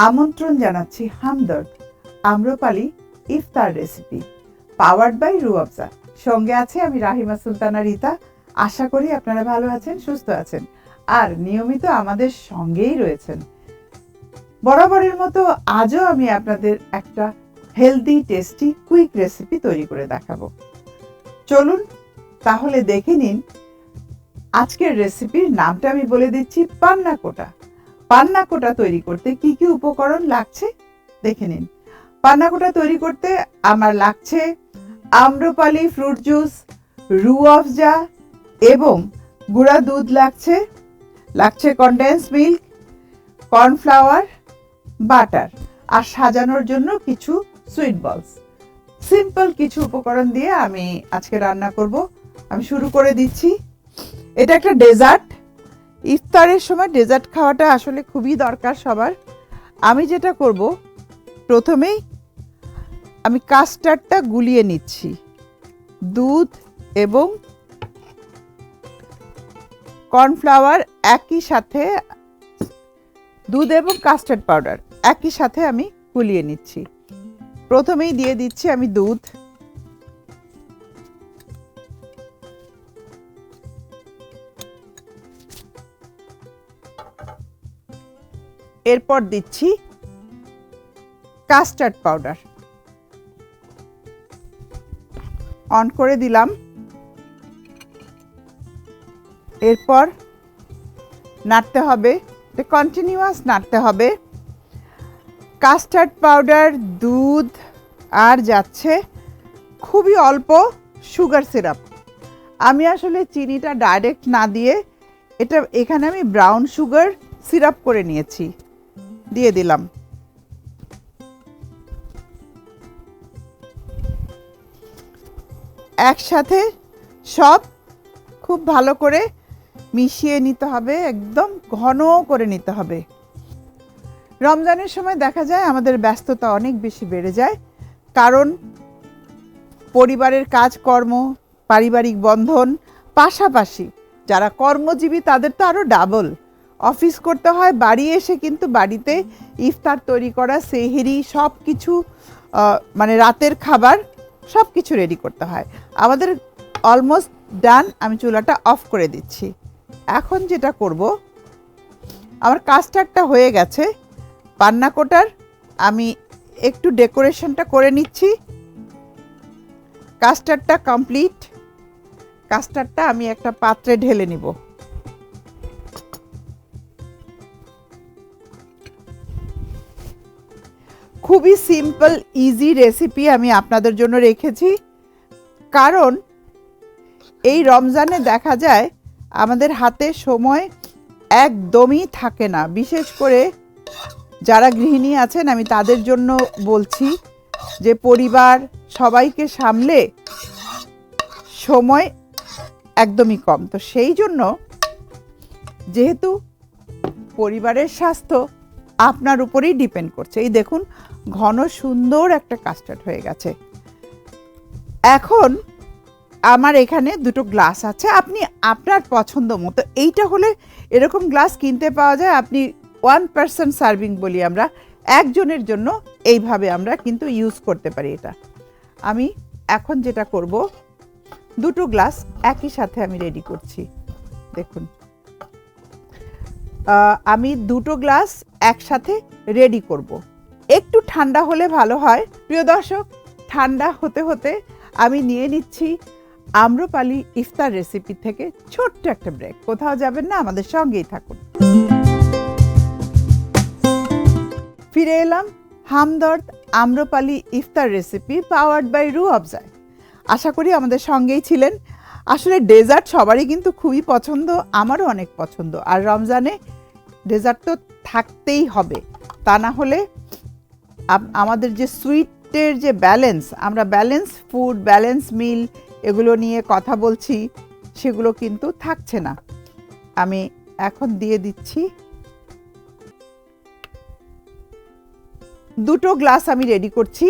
আমন্ত্রণ জানাচ্ছি হামদর্দ আম্রপালি ইফতার রেসিপি পাওয়ার্ড বাই রুয়াবজা। সঙ্গে আছে আমি রাহিমা সুলতানা রিতা। আশা করি আপনারা ভালো আছেন, সুস্থ আছেন আর নিয়মিত আমাদের সঙ্গেই রয়েছেন। বরাবরের মতো আজও আমি আপনাদের একটা হেলদি টেস্টি কুইক রেসিপি তৈরি করে দেখাবো। চলুন তাহলে দেখে নিন। আজকের রেসিপির নামটা আমি বলে দিচ্ছি, পান্না কোটা। পান্না কোটা তৈরি করতে কি কি উপকরণ লাগছে দেখে নিন। পান্না কোটা তৈরি করতে আমার লাগছে আম্রপালি ফ্রুট জুস, রুয়াবজা এবং গুঁড়া দুধ লাগছে কনডেন্স মিল্ক, কর্নফ্লাওয়ার, বাটার আর সাজানোর জন্য কিছু সুইট বলস। সিম্পল কিছু উপকরণ দিয়ে আমি আজকে রান্না করব। আমি শুরু করে দিচ্ছি। এটা একটা ডেজার্ট। ইফতারের সময় ডেজার্ট খাওয়াটা আসলে খুবই দরকার সবার। আমি যেটা করব, প্রথমেই আমি কাস্টার্ডটা গুলিয়ে নিচ্ছি। দুধ এবং কর্নফ্লাওয়ার একই সাথে, দুধ এবং কাস্টার্ড পাউডার একই সাথে আমি গুলিয়ে নিচ্ছি। প্রথমেই দিয়ে দিচ্ছি আমি দুধ, এরপর দিচ্ছি কাস্টার্ড পাউডার, অন করে দিলাম। এরপর নাড়তে হবে, কন্টিনিউয়াস নাড়তে হবে। কাস্টার্ড পাউডার, দুধ আর যাচ্ছে খুবই অল্প সুগার সিরাপ। আমি আসলে চিনিটা ডাইরেক্ট না দিয়ে এখানে আমি ব্রাউন সুগার সিরাপ করে নিয়েছি, দিয়ে দিলাম। একসাথে সব খুব ভালো করে মিশিয়ে নিতে হবে, একদম ঘন করে নিতে হবে। রমজানের সময় দেখা যায় আমাদের ব্যস্ততা অনেক বেশি বেড়ে যায়, কারণ পরিবারের কাজকর্ম, পারিবারিক বন্ধন, পাশাপাশি যারা কর্মজীবী তাদের তো আরও ডাবল অফিস করতে হয়। বাড়ি এসে কিন্তু বাড়িতে ইফতার তৈরি করা, সেহরি সব কিছু, মানে রাতের খাবার সব কিছু রেডি করতে হয়। আমাদের অলমোস্ট ডান। আমি চুলাটা অফ করে দিচ্ছি। এখন যেটা করব, আমার কাস্টার্ডটা হয়ে গেছে। পান্না কোটার আমি একটু ডেকোরেশনটা করে নিচ্ছি। কাস্টার্ডটা কমপ্লিট। কাস্টার্ডটা আমি একটা পাত্রে ঢেলে নিব। খুবই সিম্পল ইজি রেসিপি আমি আপনাদের জন্য রেখেছি, কারণ এই রমজানে দেখা যায় আমাদের হাতে সময় একদমই থাকে না। বিশেষ করে যারা গৃহিণী আছেন, আমি তাদের জন্য বলছি যে পরিবার সবাইকে সামলে সময় একদমই কম। তো সেই জন্য, যেহেতু পরিবারের স্বাস্থ্য আপনার উপরেই ডিপেন্ড করছে, এই দেখুন ঘন সুন্দর একটা কাস্টার্ড হয়ে গেছে। এখন আমার এখানে দুটো গ্লাস আছে, আপনি আপনার পছন্দ মতো, এইটা হলে এরকম গ্লাস কিনতে পাওয়া যায়। আপনি 1% সার্ভিং বলি আমরা, একজনের জন্য এইভাবে আমরা কিন্তু ইউজ করতে পারি এটা। আমি এখন যেটা করব, দুটো গ্লাস একই সাথে আমি রেডি করছি। দেখুন, আমি দুটো গ্লাস একসাথে রেডি করব। একটু ঠান্ডা হলে ভালো হয়। প্রিয় দর্শক, ঠান্ডা হতে হতে আমি নিয়ে নিচ্ছি আম্রপালি ইফতার রেসিপি থেকে ছোট্ট একটা ব্রেক। কোথাও যাবেন না, আমাদের সঙ্গেই থাকুন। ফিরে এলাম হামদর্দ আম্রপালি ইফতার রেসিপি পাওয়ার্ড বাই রুয়াবজা। আশা করি আমাদের সঙ্গেই ছিলেন। আসলে ডেজার্ট সবারই কিন্তু খুবই পছন্দ, আমারও অনেক পছন্দ। আর রমজানে ডেজার্ট তো থাকতেই হবে, তা না হলে আমাদের যে সুইটের যে ব্যালেন্স, আমরা ব্যালেন্স ফুড, ব্যালেন্স মিল এগুলো নিয়ে কথা বলছি, সেগুলো কিন্তু থাকছে না। আমি এখন দিয়ে দিচ্ছি দুটো গ্লাস আমি রেডি করছি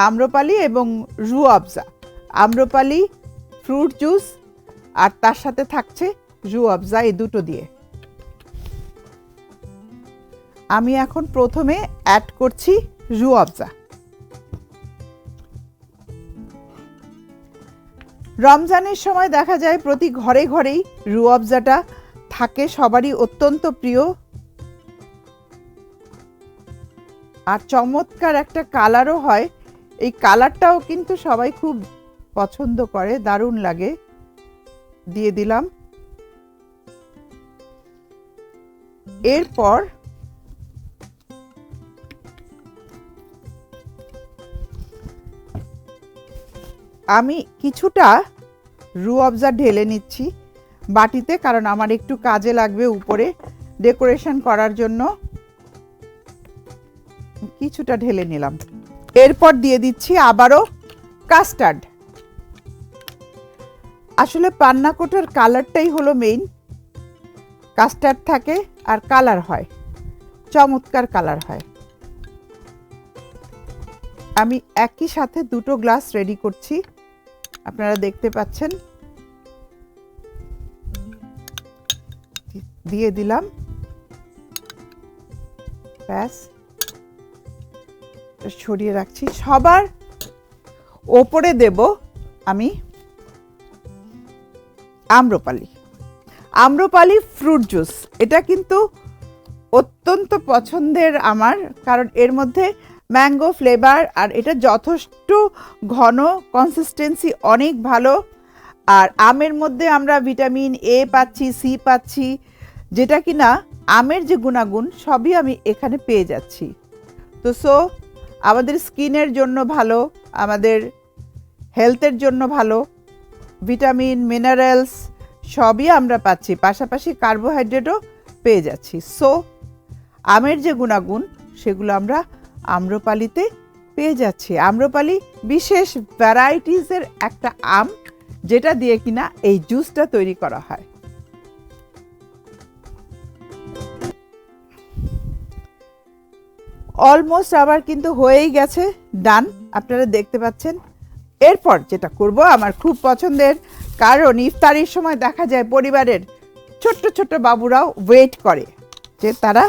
আম্রপালি এবং রুয়াবজা। আম্রপালি ফ্রুট জুস আর তার সাথে থাকছে রুয়াবজা, এই দুটো দিয়ে আমি এখন প্রথমে অ্যাড করছি রুয়াবজা। রমজানের সময় দেখা যায় প্রতি ঘরে ঘরেই রুয়াবজাটা থাকে, সবারই অত্যন্ত প্রিয়। আর চমৎকার একটা কালারও হয়, এই কালারটাও কিন্তু সবাই খুব পছন্দ করে, দারুণ লাগে। দিয়ে দিলাম। এরপর আমি কিছুটা রুয়াবজা ঢেলে নিচ্ছি বাটিতে, কারণ আমার একটু কাজে লাগবে উপরে ডেকোরেশন করার জন্য। কিছুটা ঢেলে নিলাম। এরপর দিয়ে দিচ্ছি আবারও কাস্টার্ড। আসলে পান্না কোটার কালারটাই হলো মেইন, কাস্টার্ড থাকে আর কালার হয়, চমৎকার কালার হয়। আমি একই সাথে দুটো গ্লাস রেডি করছি, আপনারা দেখতে পাচ্ছেন। দিয়ে দিলাম, ব্যাস ছড়িয়ে রাখছি। সবার ওপরে দেব আমি আম্রপালি। আম্রপালি ফ্রুট জুস, এটা কিন্তু অত্যন্ত পছন্দের আমার, কারণ এর মধ্যে ম্যাঙ্গো ফ্লেভার, আর এটা যথেষ্ট ঘন, কনসিস্টেন্সি অনেক ভালো। আর আমের মধ্যে আমরা ভিটামিন এ পাচ্ছি, সি পাচ্ছি, যেটা কিনা আমের যে গুণাগুণ সবই আমি এখানে পেয়ে যাচ্ছি। তো আমাদের স্কিনের জন্য ভালো, আমাদের হেলথের জন্য ভালো, ভিটামিন মিনারেলস সবই আমরা পাচ্ছি, পাশাপাশি কার্বোহাইড্রেটও পেয়ে যাচ্ছি। আমের যে গুণাগুণ সেগুলো আমরা আম্রপালিতে পেয়ে যাচ্ছি। আম্রপালি বিশেষ ভ্যারাইটিসের একটা আম, যেটা দিয়ে কিনা এই জুসটা তৈরি করা হয়। অলমোস্ট আবার কিন্তু হয়েই গেছে, ডান, আপনারা দেখতে পাচ্ছেন। এরপর যেটা করব আমার খুব পছন্দের, কারণ ইফতারির সময় দেখা যায় পরিবারের ছোট্ট ছোট্ট বাবুরাও ওয়েট করে যে তারা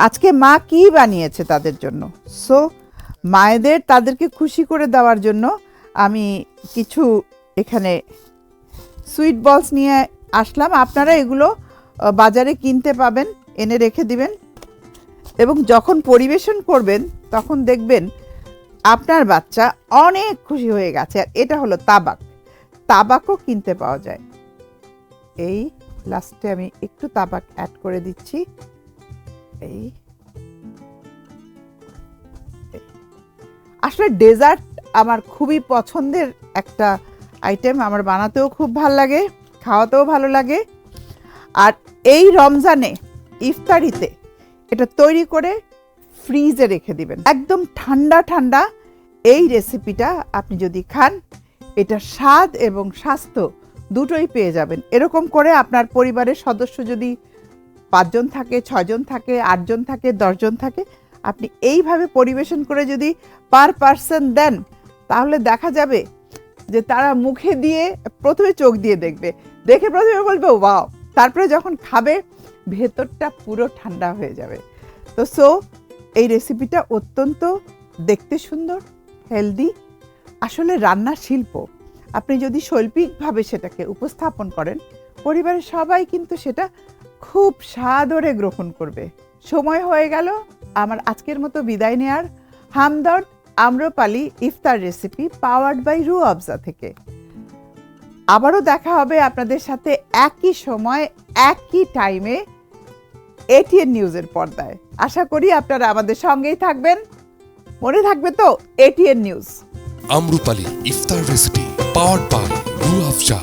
আজকে মা কি বানিয়েছে তাদের জন্য। মায়েদের তাদেরকে খুশি করে দেওয়ার জন্য আমি কিছু এখানে সুইট বলস নিয়ে আসলাম। আপনারা এগুলো বাজারে কিনতে পাবেন, এনে রেখে দিবেন, এবং যখন পরিবেশন করবেন তখন দেখবেন আপনার বাচ্চা অনেক খুশি হয়ে গেছে। আর এটা হলো তাবাকও কিনতে পাওয়া যায়। এই লাস্টে আমি একটু তাবাক অ্যাড করে দিচ্ছি। এই আসলে ডেজার্ট আমার খুবই পছন্দের একটা আইটেম, আমার বানাতেও খুব ভালো লাগে, খাওয়াতেও ভালো লাগে। আর এই রমজানে ইফতারিতে এটা তৈরি করে ফ্রিজে রেখে দিবেন, একদম ঠান্ডা ঠান্ডা। এই রেসিপিটা আপনি যদি খান, এটা স্বাদ এবং স্বাস্থ্য দুটোই পেয়ে যাবেন। এরকম করে আপনার পরিবারের সদস্য যদি 5 জন থাকে, 6 জন থাকে, 8 জন থাকে, 10 জন থাকে, আপনি এইভাবে পরিবেশন করে যদি পার পার্সন দেন, তাহলে দেখা যাবে যে তারা মুখে দিয়ে প্রথমে চোখ দিয়ে দেখবে, দেখে প্রথমে বলবে ওয়াও, তারপরে যখন খাবে ভেতরটা পুরো ঠান্ডা হয়ে যাবে। তো এই রেসিপিটা অত্যন্ত দেখতে সুন্দর, হেলদি। আসলে রান্নার শিল্প আপনি যদি শৈল্পিকভাবে সেটাকে উপস্থাপন করেন, পরিবারের সবাই কিন্তু সেটা খুব সাদরে গ্রহণ করবে। সময় হয়ে গেল আমার আজকের মতো বিদায় নেয়ার। হামদর্দ আম্রপালি ইফতার রেসিপি পাওয়ার্ড বাই রুয়াবজা থেকে। আবারও দেখা হবে আপনাদের সাথে একই সময় একই টাইমে এটিএন নিউজের পর্দায়। আশা করি আপনারা আমাদের সঙ্গেই থাকবেন। মনে থাকবে তো, এটিএন নিউজ। আম্রপালি ইফতার রেসিপি পাওয়ার্ড বাই রুয়াবজা।